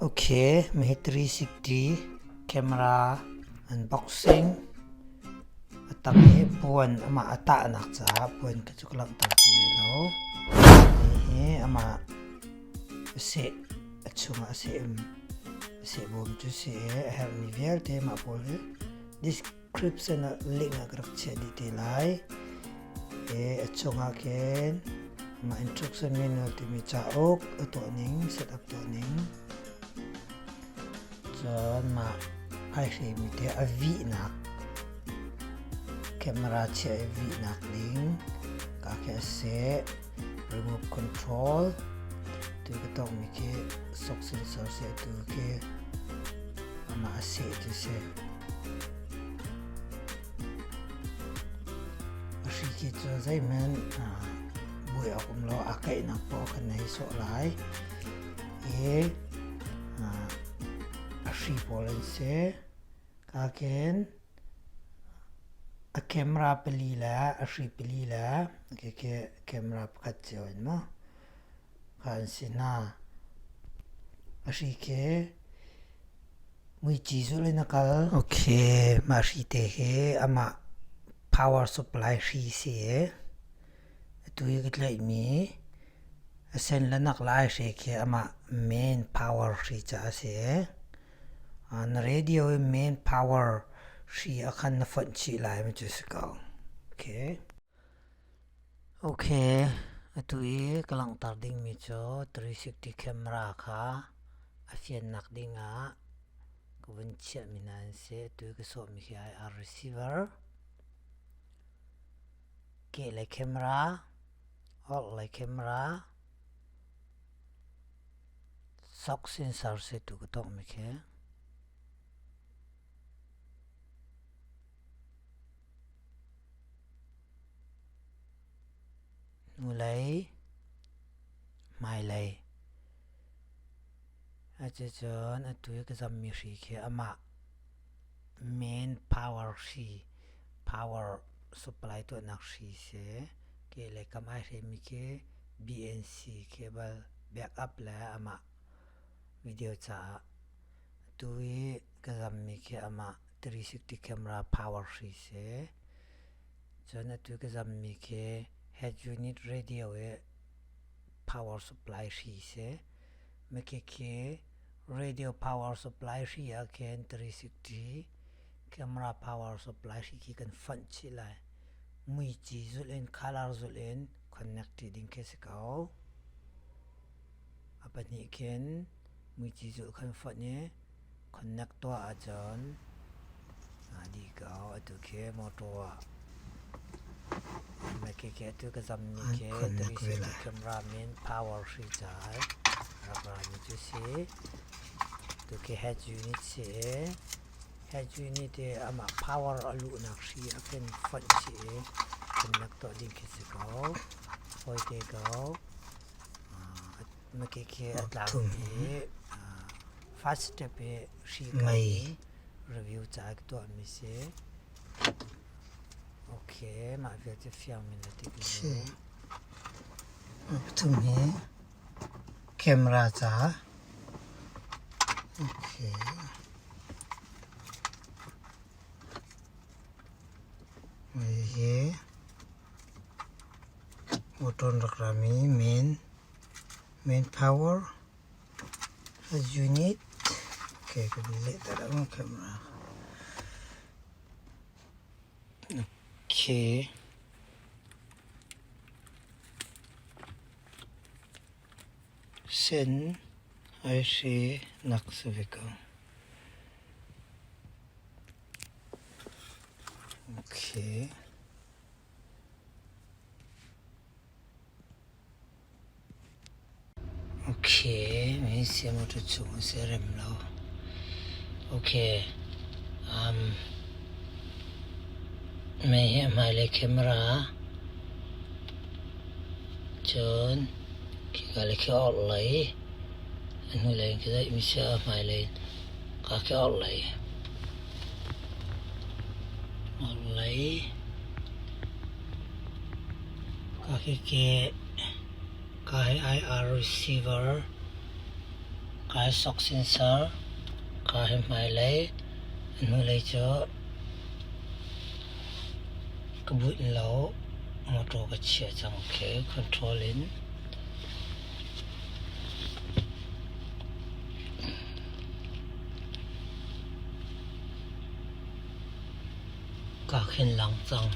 Okay, may 360 camera unboxing. Atang bunh ama ata anak cha bunh kachuklak tar lo. Ni ama se achunga se bom chu se her nivel te ma pol description link agrak che detail ai achunga ken ma instruction menu ti mi cha ok to ning setup to ning chon ma ai se mi te avi nak camera che avi nak ning ka ke se remove control tu ke tong mi ke sok sensor se tu ke ama se tu se ashi ke cho zai men bui akum lo akai nak po kan nei so lai ashi polen se ka ken a camera pali la ashi pali la ke camera phat join mo kan sina ashi ke mui chi zo le nakal okay ma shi te he ama power supply shi se tu ye tlai mi sen la nak lai she ke ama main power shi cha se an radio main power shi akan na phone chi lai ma chu se ka okay tu ye kalang tar ding mi cho 360 camera kha afian nak dinga kubun chia minan se tu ke so mi ai receiver ke le camera all le camera sok sensor se tu ke tok mi ke mulai mai lai acha chon atu ke zam mi shi ke ama main power shi power supply to nak shi se ke le kam ai se mi ke BNC cable backup la ama video cha tu ye ke zam mi ke ama 360 camera power shi se chon atu ke zam mi ke head unit radio e power supply shi se me ke radio power supply shi ya ken 360 camera power supply shi ki kan fan chi lai mui chi zulen color zulen connected din ke se kao apani ken mui chi zul kan fan ne connect to a jon di kao atu ke mawṭaw me ke tu ka zam ni ke 360 camera main power shi chai rabra ni chu se tu ke head unit se head unit e ama power alu nak shi aken fan chi connect to din ke se ko hoi te ko me ke atlang ni first step e shi kai review cha to mi se okay ma việc tiếp theo mình là tiếp tục nhé camera cha okay ये button रख रहा main power unit okay cái này là camera okay sen I see naksavika okay okay mình sẽ một chút chúng sẽ rem lâu okay may le camera chon ki kale ke online anu le ke dai mi sa mai le ka ke online ka ke ka hai IR receiver cái shock sensor cái hem mai lấy nó lấy cho cái bụi lẩu mawṭaw cái chia chẳng cái controlling cả khen lăng chẳng